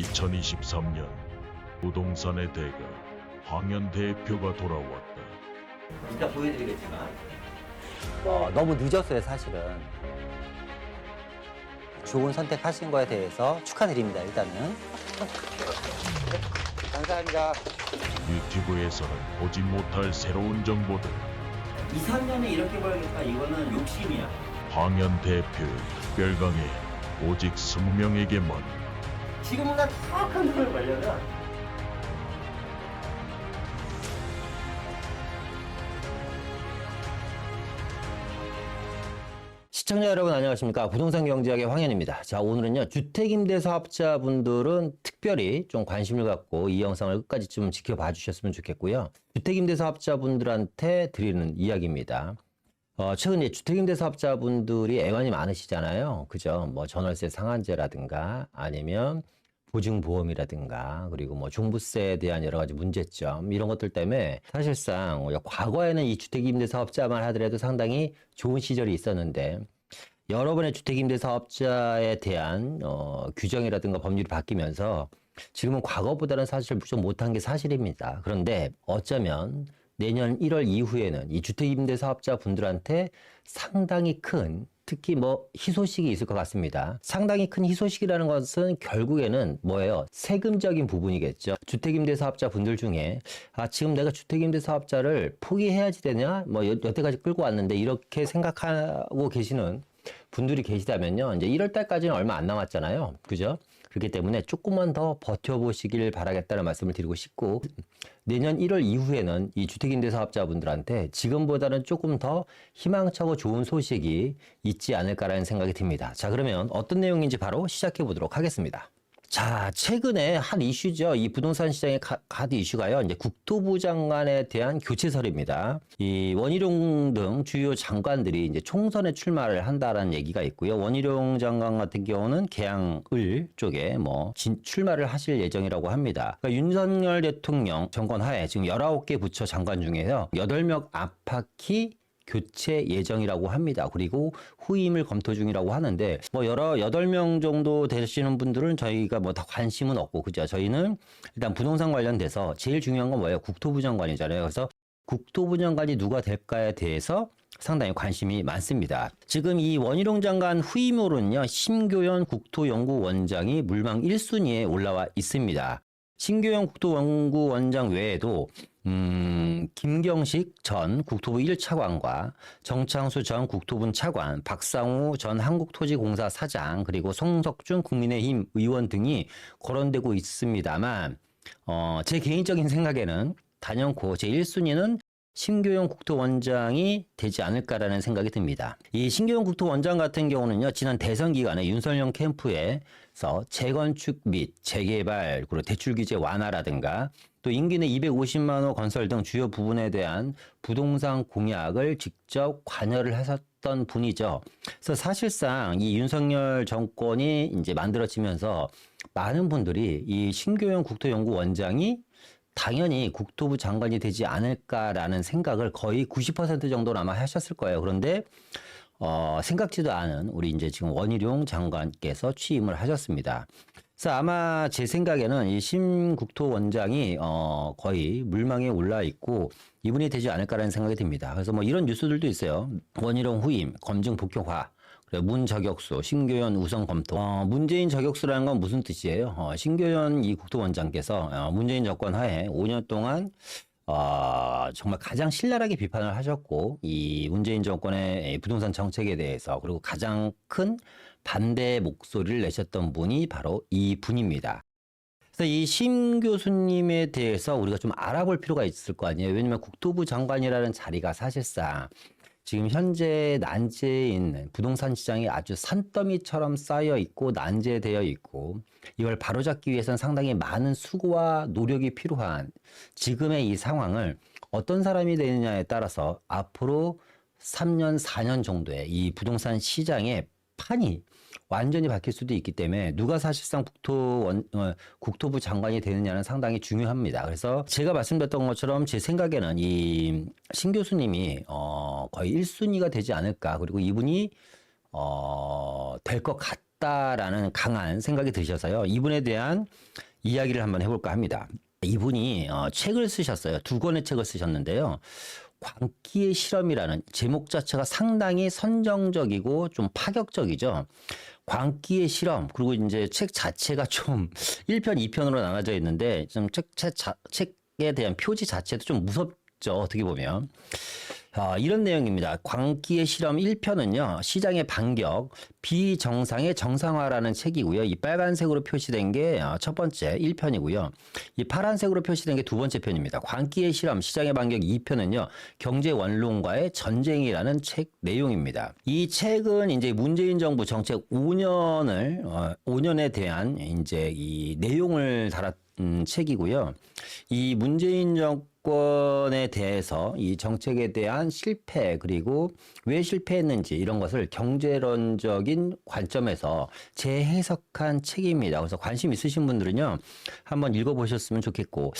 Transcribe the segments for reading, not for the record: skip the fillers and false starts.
2023년 부동산의 대가 황현 대표가 돌아왔다. 이따 보여드리겠지만 너무 늦었어요, 사실은. 좋은 선택하신 거에 대해서 축하드립니다, 일단은. 감사합니다. 유튜브에서는 보지 못할 새로운 정보들. 2, 3년에 이렇게 벌겠다 이거는 욕심이야. 황현 대표의 특별강의 오직 20명에게만. 지금보다 더 큰 돈을 벌려면 시청자 여러분 안녕하십니까. 부동산 경제학의 황현입니다. 자, 오늘은요, 주택임대사업자분들은 특별히 좀 관심을 갖고 이 영상을 끝까지 좀 지켜봐 주셨으면 좋겠고요. 주택임대사업자분들한테 드리는 이야기입니다. 최근 주택임대사업자분들이 애관이 많으시잖아요. 그죠? 뭐 전월세 상한제라든가 아니면 보증보험이라든가 그리고 뭐 종부세에 대한 여러 가지 문제점 이런 것들 때문에 사실상 과거에는 이 주택임대사업자만 하더라도 상당히 좋은 시절이 있었는데 여러 번의 주택임대사업자에 대한 규정이라든가 법률이 바뀌면서 지금은 과거보다는 사실 좀 못한 게 사실입니다. 그런데 어쩌면 내년 1월 이후에는 이 주택임대사업자 분들한테 상당히 큰 특히 뭐 희소식이 있을 것 같습니다. 상당히 큰 희소식이라는 것은 결국에는 뭐예요? 세금적인 부분이겠죠. 주택임대사업자 분들 중에 지금 내가 주택임대사업자를 포기해야지 되냐? 뭐 여태까지 끌고 왔는데 이렇게 생각하고 계시는 분들이 계시다면요. 이제 1월 달까지는 얼마 안 남았잖아요. 그죠? 그렇기 때문에 조금만 더 버텨보시길 바라겠다는 말씀을 드리고 싶고 내년 1월 이후에는 이 주택임대사업자분들한테 지금보다는 조금 더 희망차고 좋은 소식이 있지 않을까라는 생각이 듭니다. 자, 그러면 어떤 내용인지 바로 시작해 보도록 하겠습니다. 자, 최근에 한 이슈죠. 이 부동산 시장의 갓 이슈가요. 이제 국토부 장관에 대한 교체설입니다. 이 원희룡 등 주요 장관들이 이제 총선에 출마를 한다라는 얘기가 있고요. 원희룡 장관 같은 경우는 계양을 쪽에 출마를 하실 예정이라고 합니다. 그러니까 윤석열 대통령 정권 하에 지금 19개 부처 장관 중에서 8명 안팎이 교체 예정이라고 합니다. 그리고 후임을 검토 중이라고 하는데 여러 8명 정도 되시는 분들은 저희가 다 관심은 없고 그죠. 저희는 일단 부동산 관련돼서 제일 중요한 건 뭐예요? 국토부 장관이잖아요. 그래서 국토부 장관이 누가 될까에 대해서 상당히 관심이 많습니다. 지금 이 원희룡 장관 후임으로는요. 심교연 국토연구원장이 물망 1순위에 올라와 있습니다. 심교연 국토연구원장 외에도 김경식 전 국토부 1차관과 정창수 전 국토부 차관, 박상우 전 한국토지공사 사장, 그리고 송석준 국민의힘 의원 등이 거론되고 있습니다만 제 개인적인 생각에는 단연코 제 1순위는 심교연 국토원장이 되지 않을까라는 생각이 듭니다. 이 심교연 국토원장 같은 경우는요, 지난 대선 기간에 윤석열 캠프에서 재건축 및 재개발, 그리고 대출 규제 완화라든가 또 인기 내 250만 호 건설 등 주요 부분에 대한 부동산 공약을 직접 관여를 하셨던 분이죠. 그래서 사실상 이 윤석열 정권이 이제 만들어지면서 많은 분들이 이 심교연 국토연구원장이 당연히 국토부 장관이 되지 않을까라는 생각을 거의 90% 정도는 아마 하셨을 거예요. 그런데 생각지도 않은 우리 이제 지금 원희룡 장관께서 취임을 하셨습니다. 그래서 아마 제 생각에는 이 심국토원장이 거의 물망에 올라 있고 이분이 되지 않을까라는 생각이 듭니다. 그래서 이런 뉴스들도 있어요. 원희룡 후임, 검증 복용화. 문 저격수, 심교연 우선 검토. 문재인 저격수라는 건 무슨 뜻이에요? 심교연 이 국토원장께서 문재인 정권 하에 5년 동안 정말 가장 신랄하게 비판을 하셨고 이 문재인 정권의 부동산 정책에 대해서 그리고 가장 큰 반대 목소리를 내셨던 분이 바로 이 분입니다. 그래서 이 심 교수님에 대해서 우리가 좀 알아볼 필요가 있을 거 아니에요. 왜냐하면 국토부 장관이라는 자리가 사실상 지금 현재 난제에 있는 부동산 시장이 아주 산더미처럼 쌓여 있고 난제되어 있고 이걸 바로잡기 위해서는 상당히 많은 수고와 노력이 필요한 지금의 이 상황을 어떤 사람이 되느냐에 따라서 앞으로 3년, 4년 정도의 이 부동산 시장의 판이 완전히 바뀔 수도 있기 때문에 누가 사실상 국토부 장관이 되느냐는 상당히 중요합니다. 그래서 제가 말씀드렸던 것처럼 제 생각에는 이 신 교수님이 거의 1순위가 되지 않을까. 그리고 이분이 될 것 같다라는 강한 생각이 드셔서요. 이분에 대한 이야기를 한번 해볼까 합니다. 이분이 책을 쓰셨어요. 2권의 책을 쓰셨는데요. 광기의 실험이라는 제목 자체가 상당히 선정적이고 좀 파격적이죠. 광기의 실험, 그리고 이제 책 자체가 좀 1편, 2편으로 나눠져 있는데 좀 책에 대한 표지 자체도 좀 무섭죠. 어떻게 보면. 이런 내용입니다. 광기의 실험 1편은요. 시장의 반격, 비정상의 정상화라는 책이고요. 이 빨간색으로 표시된 게 첫 번째 1편이고요. 이 파란색으로 표시된 게 두 번째 편입니다. 광기의 실험, 시장의 반격 2편은요. 경제 원론과의 전쟁이라는 책 내용입니다. 이 책은 이제 문재인 정부 정책 5년에 대한 이제 이 내용을 달았던 책이고요. 이 문재인 정권에 대해서 이 정책에 대한 실패 그리고 왜 실패했는지 이런 것을 경제론적인 관점에서 재해석한 책입니다. 그래서 관심 있으신 분들은요 한번 읽어보셨으면 좋겠고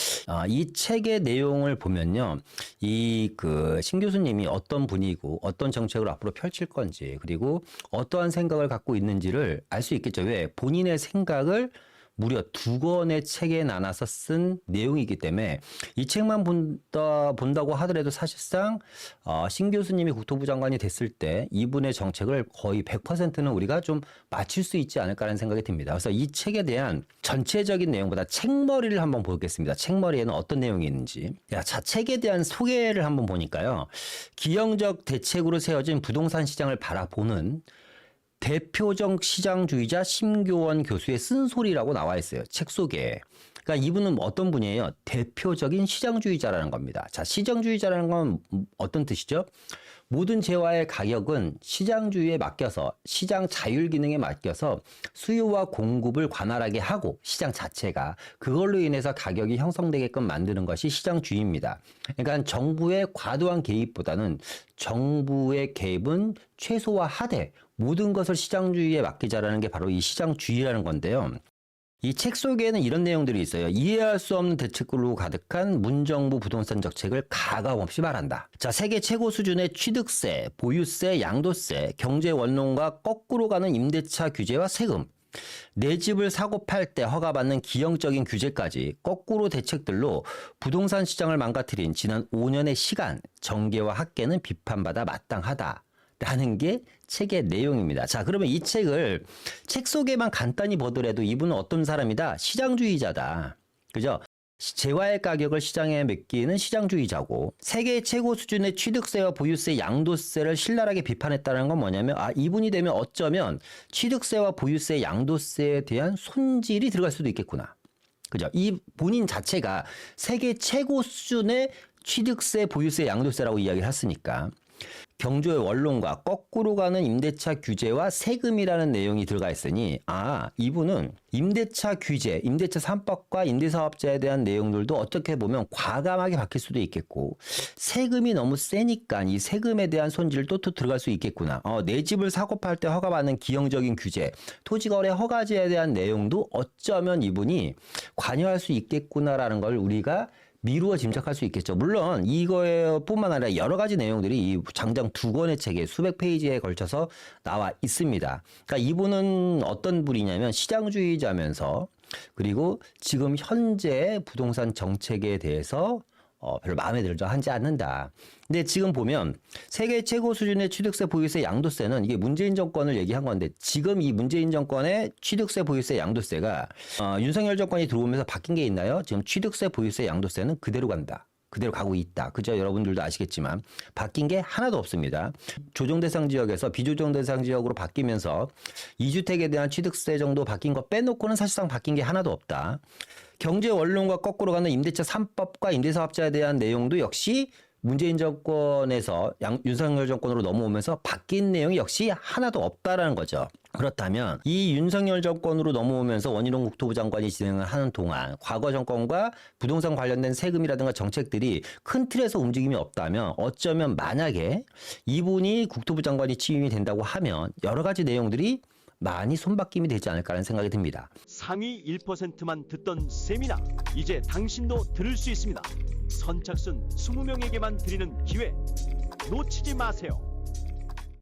이 책의 내용을 보면요 이 신 교수님이 어떤 분이고 어떤 정책을 앞으로 펼칠 건지 그리고 어떠한 생각을 갖고 있는지를 알 수 있겠죠. 왜? 본인의 생각을 무려 2권의 책에 나눠서 쓴 내용이기 때문에 이 책만 본다고 하더라도 사실상 신 교수님이 국토부 장관이 됐을 때 이분의 정책을 거의 100%는 우리가 좀 맞출 수 있지 않을까라는 생각이 듭니다. 그래서 이 책에 대한 전체적인 내용보다 책머리를 한번 보겠습니다. 책머리에는 어떤 내용이 있는지. 자, 책에 대한 소개를 한번 보니까요. 기형적 대책으로 세워진 부동산 시장을 바라보는 대표적 시장주의자 심교원 교수의 쓴소리라고 나와 있어요. 책 속에. 그러니까 이분은 어떤 분이에요? 대표적인 시장주의자라는 겁니다. 자, 시장주의자라는 건 어떤 뜻이죠? 모든 재화의 가격은 시장주의에 맡겨서 시장 자율 기능에 맡겨서 수요와 공급을 관할하게 하고 시장 자체가 그걸로 인해서 가격이 형성되게끔 만드는 것이 시장주의입니다. 그러니까 정부의 과도한 개입보다는 정부의 개입은 최소화하되 모든 것을 시장주의에 맡기자라는 게 바로 이 시장주의라는 건데요. 이 책 속에는 이런 내용들이 있어요. 이해할 수 없는 대책으로 가득한 문정부 부동산 정책을 가감없이 말한다. 자, 세계 최고 수준의 취득세, 보유세, 양도세, 경제 원론과 거꾸로 가는 임대차 규제와 세금, 내 집을 사고 팔 때 허가받는 기형적인 규제까지 거꾸로 대책들로 부동산 시장을 망가뜨린 지난 5년의 시간, 정계와 학계는 비판받아 마땅하다. 라는 게 책의 내용입니다. 자, 그러면 이 책을 책 속에만 간단히 보더라도 이분은 어떤 사람이다? 시장주의자다. 그죠? 재화의 가격을 시장에 맡기는 시장주의자고 세계 최고 수준의 취득세와 보유세, 양도세를 신랄하게 비판했다는 건 뭐냐면 이분이 되면 어쩌면 취득세와 보유세, 양도세에 대한 손질이 들어갈 수도 있겠구나. 그죠? 이 본인 자체가 세계 최고 수준의 취득세, 보유세, 양도세라고 이야기를 했으니까 경조의 원론과 거꾸로 가는 임대차 규제와 세금이라는 내용이 들어가 있으니 이분은 임대차 규제, 임대차 3법과 임대사업자에 대한 내용들도 어떻게 보면 과감하게 바뀔 수도 있겠고 세금이 너무 세니까 이 세금에 대한 손질도 또 들어갈 수 있겠구나. 내 집을 사고 팔 때 허가받는 기형적인 규제, 토지거래 허가제에 대한 내용도 어쩌면 이분이 관여할 수 있겠구나라는 걸 우리가 미루어 짐작할 수 있겠죠. 물론 이거뿐만 아니라 여러 가지 내용들이 이 장장 2권의 책에 수백 페이지에 걸쳐서 나와 있습니다. 그러니까 이분은 어떤 분이냐면 시장주의자면서 그리고 지금 현재 부동산 정책에 대해서 별로 마음에 들지 않는다. 근데 지금 보면 세계 최고 수준의 취득세, 보유세, 양도세는 이게 문재인 정권을 얘기한 건데 지금 이 문재인 정권의 취득세, 보유세, 양도세가 윤석열 정권이 들어오면서 바뀐 게 있나요? 지금 취득세, 보유세, 양도세는 그대로 간다. 그대로 가고 있다. 그죠? 여러분들도 아시겠지만 바뀐 게 하나도 없습니다. 조정대상 지역에서 비조정대상 지역으로 바뀌면서 2주택에 대한 취득세 정도 바뀐 거 빼놓고는 사실상 바뀐 게 하나도 없다. 경제 원론과 거꾸로 가는 임대차 3법과 임대사업자에 대한 내용도 역시 문재인 정권에서 윤석열 정권으로 넘어오면서 바뀐 내용이 역시 하나도 없다라는 거죠. 그렇다면 이 윤석열 정권으로 넘어오면서 원희룡 국토부 장관이 진행을 하는 동안 과거 정권과 부동산 관련된 세금이라든가 정책들이 큰 틀에서 움직임이 없다면 어쩌면 만약에 이분이 국토부 장관이 취임이 된다고 하면 여러 가지 내용들이 많이 손바뀜이 되지 않을까라는 생각이 듭니다. 상위 1%만 듣던 세미나 이제 당신도 들을 수 있습니다. 선착순 20명에게만 드리는 기회 놓치지 마세요.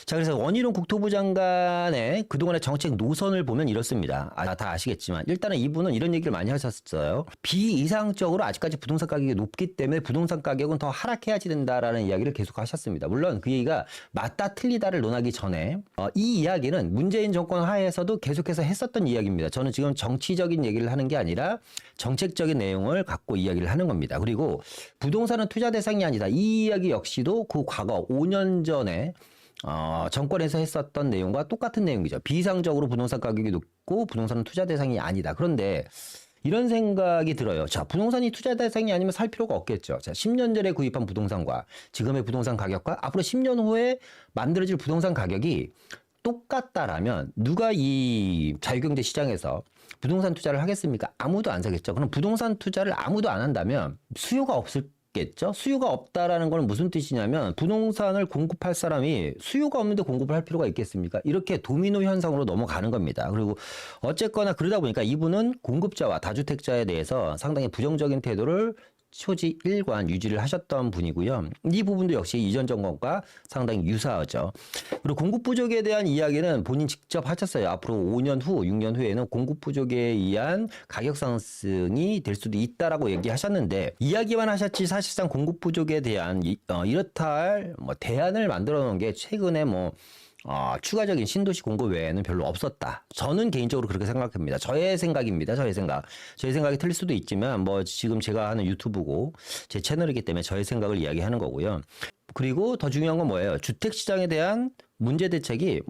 자, 그래서 원희룡 국토부 장관의 그동안의 정책 노선을 보면 이렇습니다. 다 아시겠지만 일단은 이분은 이런 얘기를 많이 하셨어요. 비이상적으로 아직까지 부동산 가격이 높기 때문에 부동산 가격은 더 하락해야지 된다라는 이야기를 계속 하셨습니다. 물론 그 얘기가 맞다 틀리다를 논하기 전에 이 이야기는 문재인 정권 하에서도 계속해서 했었던 이야기입니다. 저는 지금 정치적인 얘기를 하는 게 아니라 정책적인 내용을 갖고 이야기를 하는 겁니다. 그리고 부동산은 투자 대상이 아니다. 이 이야기 역시도 그 과거 5년 전에 정권에서 했었던 내용과 똑같은 내용이죠. 비이상적으로 부동산 가격이 높고 부동산은 투자 대상이 아니다. 그런데 이런 생각이 들어요. 자, 부동산이 투자 대상이 아니면 살 필요가 없겠죠. 자, 10년 전에 구입한 부동산과 지금의 부동산 가격과 앞으로 10년 후에 만들어질 부동산 가격이 똑같다라면 누가 이 자유경제 시장에서 부동산 투자를 하겠습니까? 아무도 안 사겠죠. 그럼 부동산 투자를 아무도 안 한다면 수요가 없겠죠. 수요가 없다라는 건 무슨 뜻이냐면 부동산을 공급할 사람이 수요가 없는데 공급을 할 필요가 있겠습니까? 이렇게 도미노 현상으로 넘어가는 겁니다. 그리고 어쨌거나 그러다 보니까 이분은 공급자와 다주택자에 대해서 상당히 부정적인 태도를 초지 일관 유지를 하셨던 분이고요. 이 부분도 역시 이전 정권과 상당히 유사하죠. 그리고 공급 부족에 대한 이야기는 본인 직접 하셨어요. 앞으로 5년 후, 6년 후에는 공급 부족에 의한 가격 상승이 될 수도 있다라고 얘기하셨는데 이야기만 하셨지 사실상 공급 부족에 대한 이렇다 할 대안을 만들어 놓은 게 최근에 추가적인 신도시 공급 외에는 별로 없었다. 저는 개인적으로 그렇게 생각합니다. 저의 생각입니다. 저의 생각이 틀릴 수도 있지만 지금 제가 하는 유튜브고 제 채널이기 때문에 저의 생각을 이야기하는 거고요. 그리고 더 중요한 건 뭐예요? 주택 시장에 대한 문제 대책이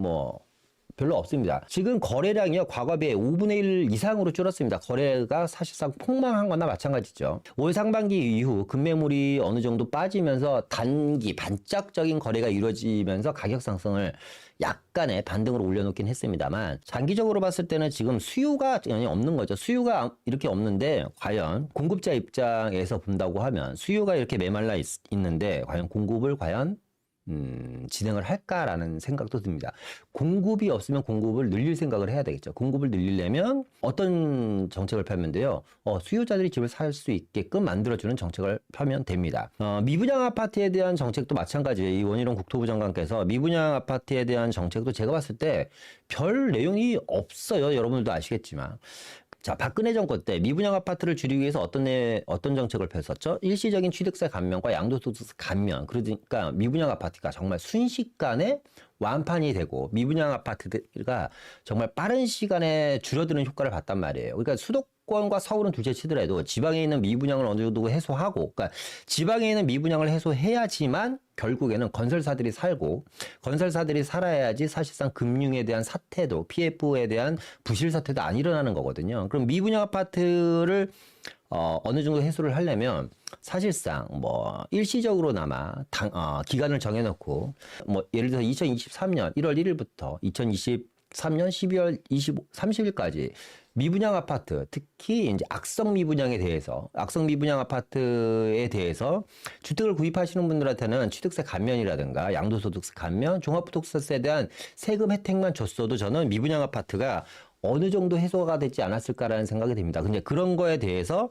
별로 없습니다. 지금 거래량이요, 과거 비해 5분의 1 이상으로 줄었습니다. 거래가 사실상 폭망한 거나 마찬가지죠. 올 상반기 이후 급매물이 어느 정도 빠지면서 반짝적인 거래가 이루어지면서 가격 상승을 약간의 반등으로 올려놓긴 했습니다만 장기적으로 봤을 때는 지금 수요가 전혀 없는 거죠. 수요가 이렇게 없는데 과연 공급자 입장에서 본다고 하면 수요가 이렇게 메말라 있는데 과연 공급을 진행을 할까라는 생각도 듭니다. 공급이 없으면 공급을 늘릴 생각을 해야 되겠죠. 공급을 늘리려면 어떤 정책을 펴면 돼요? 수요자들이 집을 살 수 있게끔 만들어주는 정책을 펴면 됩니다. 미분양 아파트에 대한 정책도 마찬가지예요. 이 원희룡 국토부 장관께서 미분양 아파트에 대한 정책도 제가 봤을 때 별 내용이 없어요. 여러분들도 아시겠지만. 자, 박근혜 정권 때 미분양 아파트를 줄이기 위해서 어떤 정책을 폈었죠? 일시적인 취득세 감면과 양도소득세 감면. 그러니까 미분양 아파트가 정말 순식간에 완판이 되고 미분양 아파트가 정말 빠른 시간에 줄어드는 효과를 봤단 말이에요. 그러니까 수도권과 서울은 둘째 치더라도 지방에 있는 미분양을 어느 정도 해소하고, 그러니까 지방에 있는 미분양을 해소해야지만 결국에는 건설사들이 살고 건설사들이 살아야지 사실상 금융에 대한 사태도 PF에 대한 부실 사태도 안 일어나는 거거든요. 그럼 미분양 아파트를 어느 정도 해소를 하려면 사실상 일시적으로나마 기간을 정해놓고 예를 들어서 2023년 1월 1일부터 2023년 12월 30일까지 미분양 아파트, 특히 이제 악성 미분양 아파트에 대해서 주택을 구입하시는 분들한테는 취득세 감면이라든가 양도소득세 감면, 종합부동산세에 대한 세금 혜택만 줬어도 저는 미분양 아파트가 어느 정도 해소가 되지 않았을까라는 생각이 듭니다. 근데 그런 거에 대해서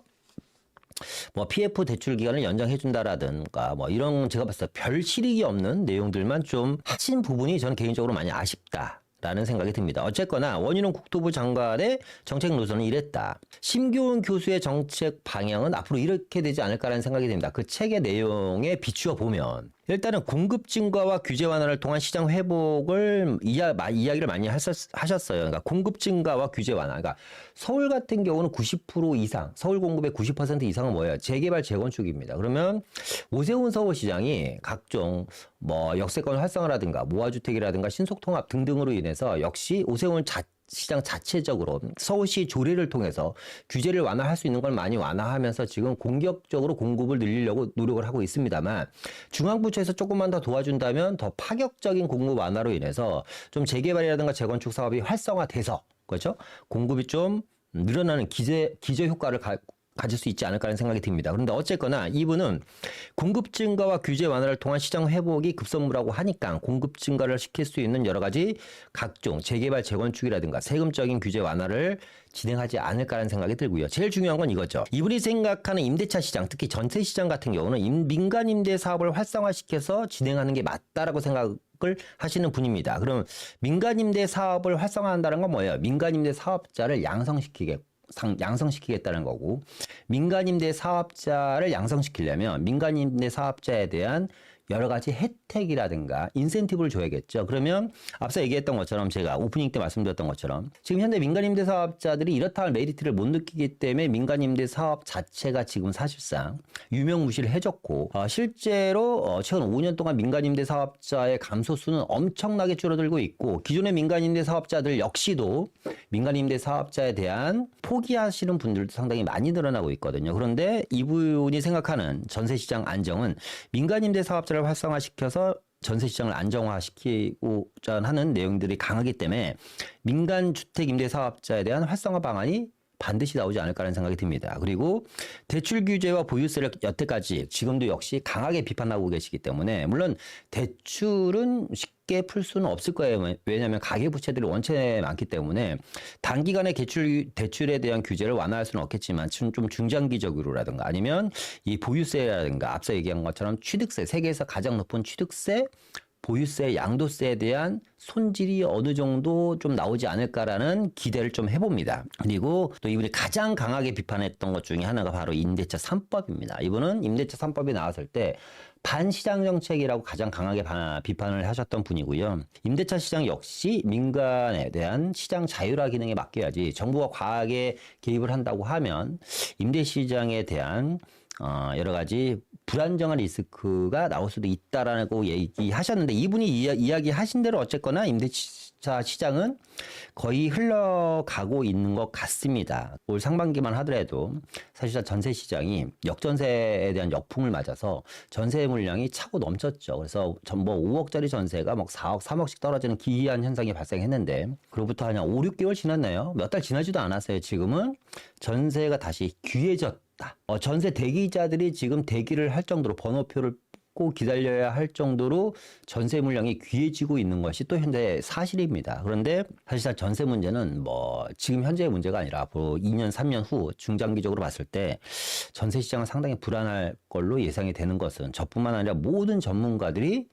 PF 대출 기간을 연장해준다라든가 이런 제가 봤을 때 별 실익이 없는 내용들만 좀 하신 부분이 저는 개인적으로 많이 아쉽다라는 생각이 듭니다. 어쨌거나 원희룡 국토부 장관의 정책 노선은 이랬다. 심교훈 교수의 정책 방향은 앞으로 이렇게 되지 않을까라는 생각이 듭니다. 그 책의 내용에 비추어 보면 일단은 공급 증가와 규제 완화를 통한 시장 회복을 이야기를 많이 하셨어요. 그러니까 공급 증가와 규제 완화. 그러니까 서울 같은 경우는 90% 이상, 서울 공급의 90% 이상은 뭐예요? 재개발, 재건축입니다. 그러면 오세훈 서울시장이 각종 역세권 활성화라든가 모아주택이라든가 신속통합 등등으로 인해서 역시 오세훈 시장 자체적으로 서울시 조례를 통해서 규제를 완화할 수 있는 걸 많이 완화하면서 지금 공격적으로 공급을 늘리려고 노력을 하고 있습니다만 중앙부처에서 조금만 더 도와준다면 더 파격적인 공급 완화로 인해서 좀 재개발이라든가 재건축 사업이 활성화돼서 그렇죠? 공급이 좀 늘어나는 기저 효과를 가질 수 있지 않을까 하는 생각이 듭니다. 그런데 어쨌거나 이분은 공급 증가와 규제 완화를 통한 시장 회복이 급선무라고 하니까 공급 증가를 시킬 수 있는 여러 가지 각종 재개발 재건축이라든가 세금적인 규제 완화를 진행하지 않을까 하는 생각이 들고요. 제일 중요한 건 이거죠. 이분이 생각하는 임대차 시장, 특히 전세 시장 같은 경우는 민간 임대 사업을 활성화시켜서 진행하는 게 맞다라고 생각을 하시는 분입니다. 그럼 민간 임대 사업을 활성화한다는 건 뭐예요? 민간 임대 사업자를 양성시키겠다는 거고, 민간임대 사업자를 양성시키려면 민간임대 사업자에 대한 여러 가지 혜택이라든가 인센티브를 줘야겠죠. 그러면 앞서 얘기했던 것처럼 제가 오프닝 때 말씀드렸던 것처럼 지금 현재 민간임대 사업자들이 이렇다 할 메리트를 못 느끼기 때문에 민간임대 사업 자체가 지금 사실상 유명무실을 해졌고 실제로 최근 5년 동안 민간임대 사업자의 감소 수는 엄청나게 줄어들고 있고 기존의 민간임대 사업자들 역시도 민간임대 사업자에 대한 포기하시는 분들도 상당히 많이 늘어나고 있거든요. 그런데 이분이 생각하는 전세시장 안정은 민간임대 사업자를 활성화시켜서 전세시장을 안정화시키고자 하는 내용들이 강하기 때문에 민간주택 임대사업자에 대한 활성화 방안이 반드시 나오지 않을까라는 생각이 듭니다. 그리고 대출 규제와 보유세를 여태까지 지금도 역시 강하게 비판하고 계시기 때문에 물론 대출은 쉽게 풀 수는 없을 거예요. 왜냐하면 가계부채들이 원체 많기 때문에 단기간에 대출에 대한 규제를 완화할 수는 없겠지만 좀 중장기적으로라든가 아니면 이 보유세라든가 앞서 얘기한 것처럼 취득세, 세계에서 가장 높은 취득세, 보유세, 양도세에 대한 손질이 어느 정도 좀 나오지 않을까라는 기대를 좀 해봅니다. 그리고 또 이분이 가장 강하게 비판했던 것 중에 하나가 바로 임대차 3법입니다. 이분은 임대차 3법이 나왔을 때 반시장 정책이라고 가장 강하게 비판을 하셨던 분이고요. 임대차 시장 역시 민간에 대한 시장 자율화 기능에 맡겨야지 정부가 과하게 개입을 한다고 하면 임대 시장에 대한 여러 가지 불안정한 리스크가 나올 수도 있다라고 얘기하셨는데 이분이 이야기하신 대로 어쨌거나 임대차 시장은 거의 흘러가고 있는 것 같습니다. 올 상반기만 하더라도 사실상 전세 시장이 역전세에 대한 역풍을 맞아서 전세 물량이 차고 넘쳤죠. 그래서 뭐 5억짜리 전세가 막 4억, 3억씩 떨어지는 기이한 현상이 발생했는데 그로부터 한 5, 6개월 지났나요? 몇 달 지나지도 않았어요. 지금은 전세가 다시 귀해졌다. 전세 대기자들이 지금 대기를 할 정도로 번호표를 뽑고 기다려야 할 정도로 전세 물량이 귀해지고 있는 것이 또 현재 사실입니다. 그런데 사실상 전세 문제는 뭐 지금 현재의 문제가 아니라 앞으로 2년, 3년 후 중장기적으로 봤을 때 전세 시장은 상당히 불안할 걸로 예상이 되는 것은 저뿐만 아니라 모든 전문가들이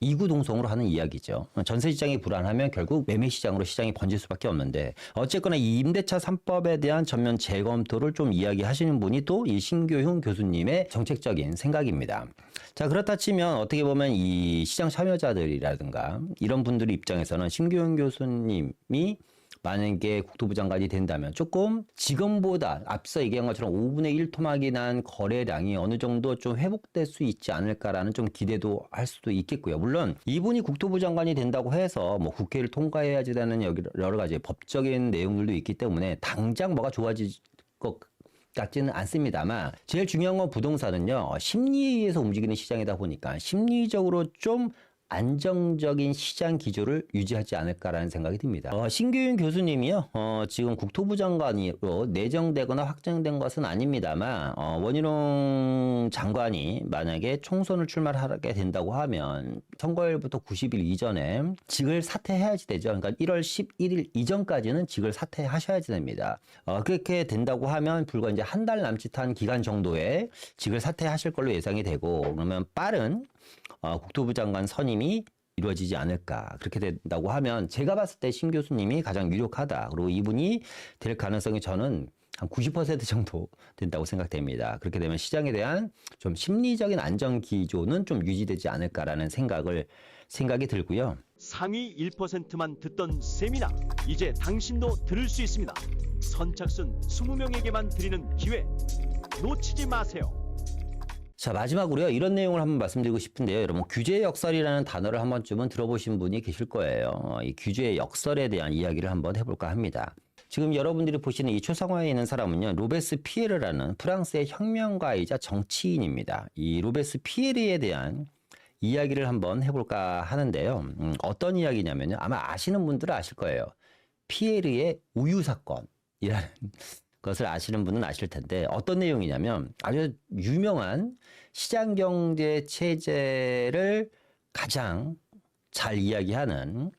이구동성으로 하는 이야기죠. 전세 시장이 불안하면 결국 매매 시장으로 시장이 번질 수밖에 없는데 어쨌거나 이 임대차 3법에 대한 전면 재검토를 좀 이야기하시는 분이 또 이 신교흉 교수님의 정책적인 생각입니다. 자, 그렇다 치면 어떻게 보면 이 시장 참여자들이라든가 이런 분들 입장에서는 신교흉 교수님이 만약에 국토부 장관이 된다면 조금 지금보다 앞서 얘기한 것처럼 5분의 1 토막이 난 거래량이 어느 정도 좀 회복될 수 있지 않을까라는 좀 기대도 할 수도 있겠고요. 물론 이분이 국토부 장관이 된다고 해서 뭐 국회를 통과해야지 되는 여러 가지 법적인 내용들도 있기 때문에 당장 뭐가 좋아질 것 같지는 않습니다만 제일 중요한 건 부동산은요. 심리에 의해서 움직이는 시장이다 보니까 심리적으로 좀 안정적인 시장 기조를 유지하지 않을까라는 생각이 듭니다. 신규윤 교수님이요. 지금 국토부 장관으로 내정되거나 확정된 것은 아닙니다만 원희룡 장관이 만약에 총선을 출마하게 된다고 하면 선거일부터 90일 이전에 직을 사퇴해야지 되죠. 그러니까 1월 11일 이전까지는 직을 사퇴하셔야지 됩니다. 그렇게 된다고 하면 불과 이제 한 달 남짓한 기간 정도에 직을 사퇴하실 걸로 예상이 되고 그러면 빠른 국토부 장관 선임이 이루어지지 않을까. 그렇게 된다고 하면 제가 봤을 때 신 교수님이 가장 유력하다. 그리고 이분이 될 가능성이 저는 한 90% 정도 된다고 생각됩니다. 그렇게 되면 시장에 대한 좀 심리적인 안정 기조는 좀 유지되지 않을까라는 생각이 들고요. 상위 1%만 듣던 세미나 이제 당신도 들을 수 있습니다. 선착순 20명에게만 드리는 기회 놓치지 마세요. 자, 마지막으로요. 이런 내용을 한번 말씀드리고 싶은데요. 여러분, 규제 역설이라는 단어를 한 번쯤은 들어보신 분이 계실 거예요. 이 규제 역설에 대한 이야기를 한번 해볼까 합니다. 지금 여러분들이 보시는 이 초상화에 있는 사람은요. 로베스피에르라는 프랑스의 혁명가이자 정치인입니다. 이 로베스피에르에 대한 이야기를 한번 해볼까 하는데요. 어떤 이야기냐면요. 아마 아시는 분들은 아실 거예요. 피에르의 우유 사건이라는 것을 아시는 분은 아실 텐데 어떤 내용이냐면 아주 유명한 시장경제 체제를 가장 잘 이야기하는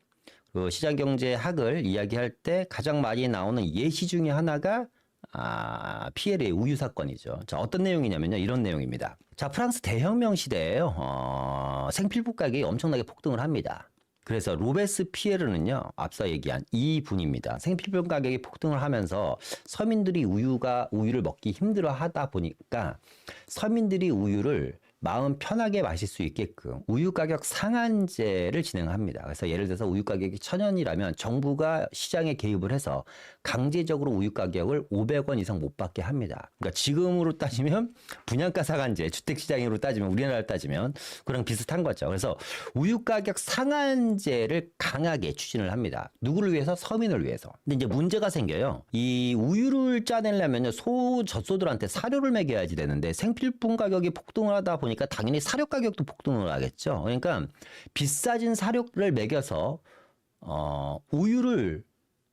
그 시장경제학을 이야기할 때 가장 많이 나오는 예시 중에 하나가 피에르의 우유 사건이죠. 자, 어떤 내용이냐면요. 이런 내용입니다. 자, 프랑스 대혁명 시대에요. 생필품 가격이 엄청나게 폭등을 합니다. 그래서 로베스피에르는요, 앞서 얘기한 이 분입니다. 생필품 가격이 폭등을 하면서 서민들이 우유를 먹기 힘들어 하다 보니까 서민들이 우유를 마음 편하게 마실 수 있게끔 우유 가격 상한제를 진행합니다. 그래서 예를 들어서 우유 가격이 1,000원이라면 정부가 시장에 개입을 해서 강제적으로 우유 가격을 500원 이상 못 받게 합니다. 그러니까 지금으로 따지면 분양가 상한제, 주택시장으로 따지면 우리나라로 따지면 그랑 비슷한 거죠. 그래서 우유 가격 상한제를 강하게 추진을 합니다. 누구를 위해서? 서민을 위해서. 근데 이제 문제가 생겨요. 이 우유를 짜내려면요, 젖소들한테 사료를 먹여야지 되는데 생필품 가격이 폭등을 하다 보니까 당연히 사료 가격도 폭등을 하겠죠. 그러니까 비싸진 사료를 먹여서 우유를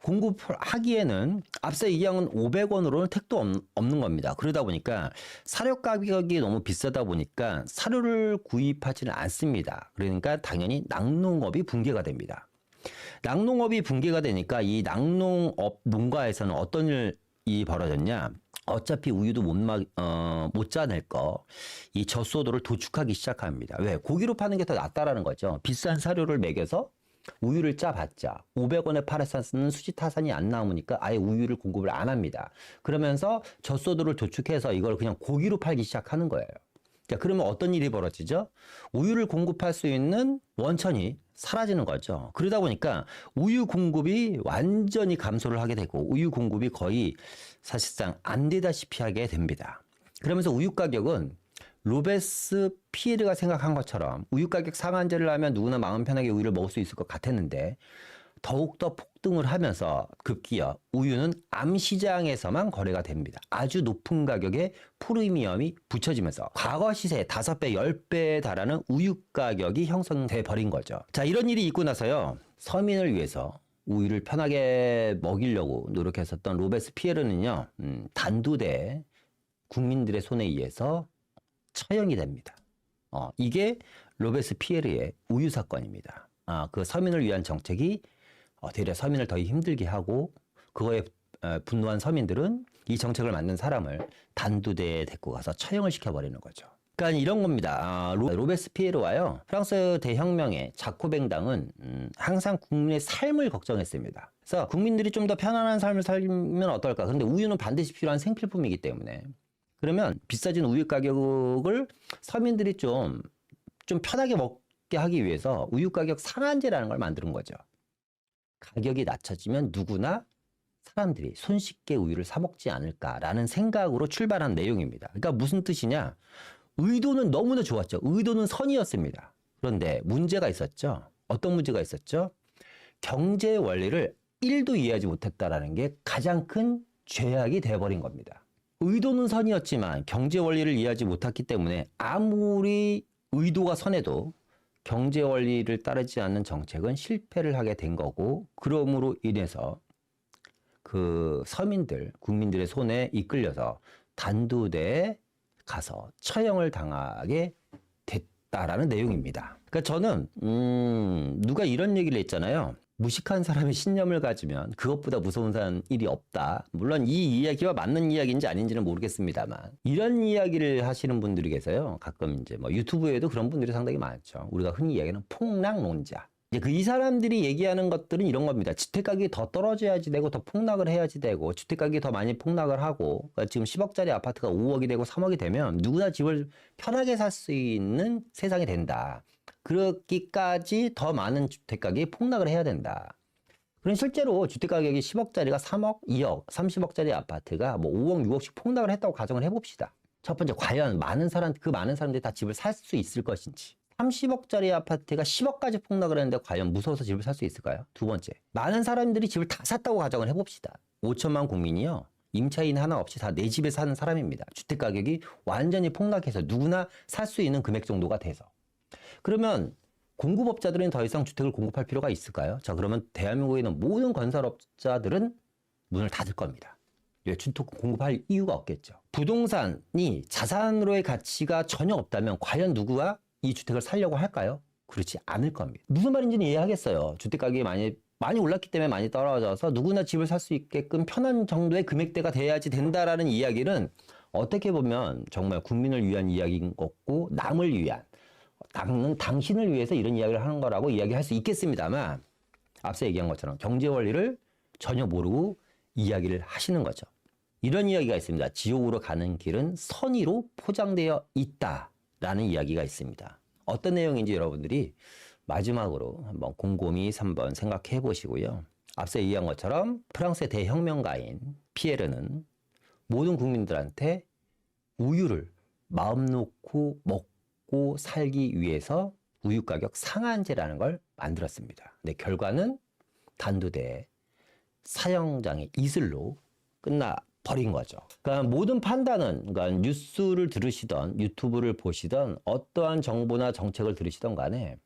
공급하기에는 앞서 얘기한 500원으로는 택도 없는 겁니다. 그러다 보니까 사료 가격이 너무 비싸다 보니까 사료를 구입하지는 않습니다. 그러니까 당연히 낙농업이 붕괴가 됩니다. 낙농업이 붕괴가 되니까 이 낙농업 농가에서는 어떤 일이 벌어졌냐? 어차피 우유도 못 짜낼 거, 이 젖소들을 도축하기 시작합니다. 왜? 고기로 파는 게 더 낫다라는 거죠. 비싼 사료를 먹여서 우유를 짜봤자 500원에 팔아서는 수지타산이 안 나오니까 아예 우유를 공급을 안 합니다. 그러면서 젖소들을 도축해서 이걸 그냥 고기로 팔기 시작하는 거예요. 자, 그러면 어떤 일이 벌어지죠? 우유를 공급할 수 있는 원천이 사라지는 거죠. 그러다 보니까 우유 공급이 완전히 감소를 하게 되고 우유 공급이 거의 사실상 안 되다시피 하게 됩니다. 그러면서 우유 가격은 로베스피에르가 생각한 것처럼 우유 가격 상한제를 하면 누구나 마음 편하게 우유를 먹을 수 있을 것 같았는데 더욱더 폭등을 하면서 급기야 우유는 암시장에서만 거래가 됩니다. 아주 높은 가격에 프리미엄이 붙여지면서 과거 시세의 5배, 10배에 달하는 우유 가격이 형성돼 버린 거죠. 자, 이런 일이 있고 나서요. 서민을 위해서 우유를 편하게 먹이려고 노력했었던 로베스피에르는요. 단두대 국민들의 손에 의해서 처형이 됩니다. 이게 로베스피에르의 우유 사건입니다. 그 서민을 위한 정책이 되려 서민을 더 힘들게 하고 그거에 분노한 서민들은 이 정책을 만든 사람을 단두대에 데리고 가서 처형을 시켜버리는 거죠. 그러니까 이런 겁니다. 로베스피에르와요. 프랑스 대혁명의 자코뱅당은 항상 국민의 삶을 걱정했습니다. 그래서 국민들이 좀 더 편안한 삶을 살면 어떨까. 그런데 우유는 반드시 필요한 생필품이기 때문에 그러면 비싸진 우유 가격을 서민들이 좀 편하게 먹게 하기 위해서 우유 가격 상한제라는 걸 만드는 거죠. 가격이 낮춰지면 누구나 사람들이 손쉽게 우유를 사 먹지 않을까라는 생각으로 출발한 내용입니다. 그러니까 무슨 뜻이냐? 의도는 너무나 좋았죠. 의도는 선이었습니다. 그런데 문제가 있었죠. 어떤 문제가 있었죠? 경제 원리를 1도 이해하지 못했다라는 게 가장 큰 죄악이 돼버린 겁니다. 의도는 선이었지만 경제 원리를 이해하지 못했기 때문에 아무리 의도가 선해도 경제 원리를 따르지 않는 정책은 실패를 하게 된 거고 그러므로 인해서 그 서민들, 국민들의 손에 이끌려서 단두대에 가서 처형을 당하게 됐다라는 내용입니다. 그러니까 저는 누가 이런 얘기를 했잖아요. 무식한 사람이 신념을 가지면 그것보다 무서운 일이 없다. 물론 이 이야기와 맞는 이야기인지 아닌지는 모르겠습니다만 이런 이야기를 하시는 분들이 계세요. 가끔 이제 뭐 유튜브에도 그런 분들이 상당히 많죠. 우리가 흔히 이야기하는 폭락론자. 이제 이 사람들이 얘기하는 것들은 이런 겁니다. 주택가격이 더 떨어져야지 되고 더 폭락을 해야지 되고 주택가격이 더 많이 폭락을 하고 그러니까 지금 10억짜리 아파트가 5억이 되고 3억이 되면 누구나 집을 편하게 살 수 있는 세상이 된다. 그렇기까지 더 많은 주택가격이 폭락을 해야 된다. 그럼 실제로 주택가격이 10억짜리가 3억, 2억, 30억짜리 아파트가 뭐 5억, 6억씩 폭락을 했다고 가정을 해봅시다. 첫 번째, 과연 그 많은 사람들이 다 집을 살 수 있을 것인지. 30억짜리 아파트가 10억까지 폭락을 했는데 과연 무서워서 집을 살 수 있을까요? 두 번째, 많은 사람들이 집을 다 샀다고 가정을 해봅시다. 5천만 국민이요. 임차인 하나 없이 다 내 집에 사는 사람입니다. 주택가격이 완전히 폭락해서 누구나 살 수 있는 금액 정도가 돼서. 그러면 공급업자들은 더 이상 주택을 공급할 필요가 있을까요? 자, 그러면 대한민국에 있는 모든 건설업자들은 문을 닫을 겁니다. 주택 공급할 이유가 없겠죠. 부동산이 자산으로의 가치가 전혀 없다면 과연 누구가 이 주택을 살려고 할까요? 그렇지 않을 겁니다. 무슨 말인지는 이해하겠어요. 주택 가격이 많이 올랐기 때문에 많이 떨어져서 누구나 집을 살 수 있게끔 편한 정도의 금액대가 돼야지 된다라는 이야기는 어떻게 보면 정말 국민을 위한 이야기인 거고 남을 위한 당신을 위해서 이런 이야기를 하는 거라고 이야기할 수 있겠습니다만 앞서 얘기한 것처럼 경제 원리를 전혀 모르고 이야기를 하시는 거죠. 이런 이야기가 있습니다. 지옥으로 가는 길은 선의로 포장되어 있다라는 이야기가 있습니다. 어떤 내용인지 여러분들이 마지막으로 한번 곰곰이 3번 생각해 보시고요. 앞서 얘기한 것처럼 프랑스의 대혁명가인 피에르는 모든 국민들한테 우유를 마음 놓고 먹고 살기 위해서 우유 가격 상한제라는 걸 만들었습니다. 근데 결과는 단두대 사형장의 이슬로 끝나버린 거죠. 그러니까 모든 판단은 그러니까 뉴스를 들으시던 유튜브를 보시던 어떠한 정보나 정책을 들으시던 간에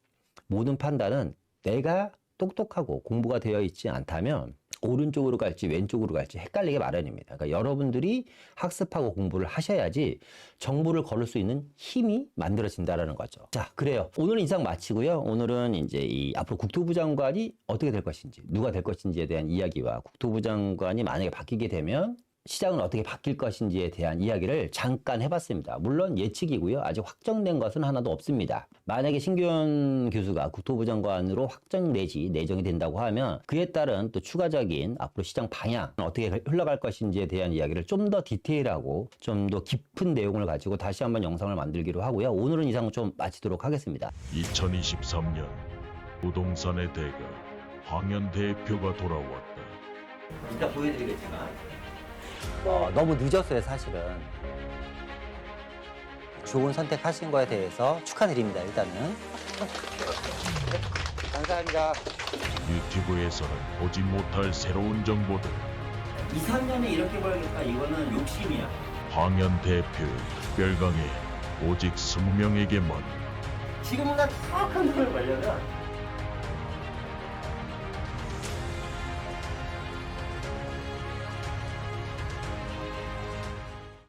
모든 판단은 내가 똑똑하고 공부가 되어 있지 않다면 오른쪽으로 갈지 왼쪽으로 갈지 헷갈리게 마련입니다. 그러니까 여러분들이 학습하고 공부를 하셔야지 정보를 걸을 수 있는 힘이 만들어진다라는 거죠. 자, 그래요. 오늘은 이상 마치고요. 오늘은 이제 이 앞으로 국토부 장관이 어떻게 될 것인지, 누가 될 것인지에 대한 이야기와 국토부 장관이 만약에 바뀌게 되면 시장은 어떻게 바뀔 것인지에 대한 이야기를 잠깐 해봤습니다. 물론 예측이고요. 아직 확정된 것은 하나도 없습니다. 만약에 신규현 교수가 국토부 장관으로 확정 내지 내정이 된다고 하면 그에 따른 또 추가적인 앞으로 시장 방향 어떻게 흘러갈 것인지에 대한 이야기를 좀 더 디테일하고 좀 더 깊은 내용을 가지고 다시 한번 영상을 만들기로 하고요. 오늘은 이상 좀 마치도록 하겠습니다. 2023년 부동산의 대가 황현 대표가 돌아왔다. 이따 보여드리겠지만 너무 늦었어요. 사실은 좋은 선택하신 거에 대해서 축하드립니다. 일단은 감사합니다. 유튜브에서는 보지 못할 새로운 정보들. 2, 3년에 이렇게 벌겠다. 이거는 욕심이야. 황현 대표의 특별강의 오직 20명에게만 지금보다 정확한 돈을 벌려면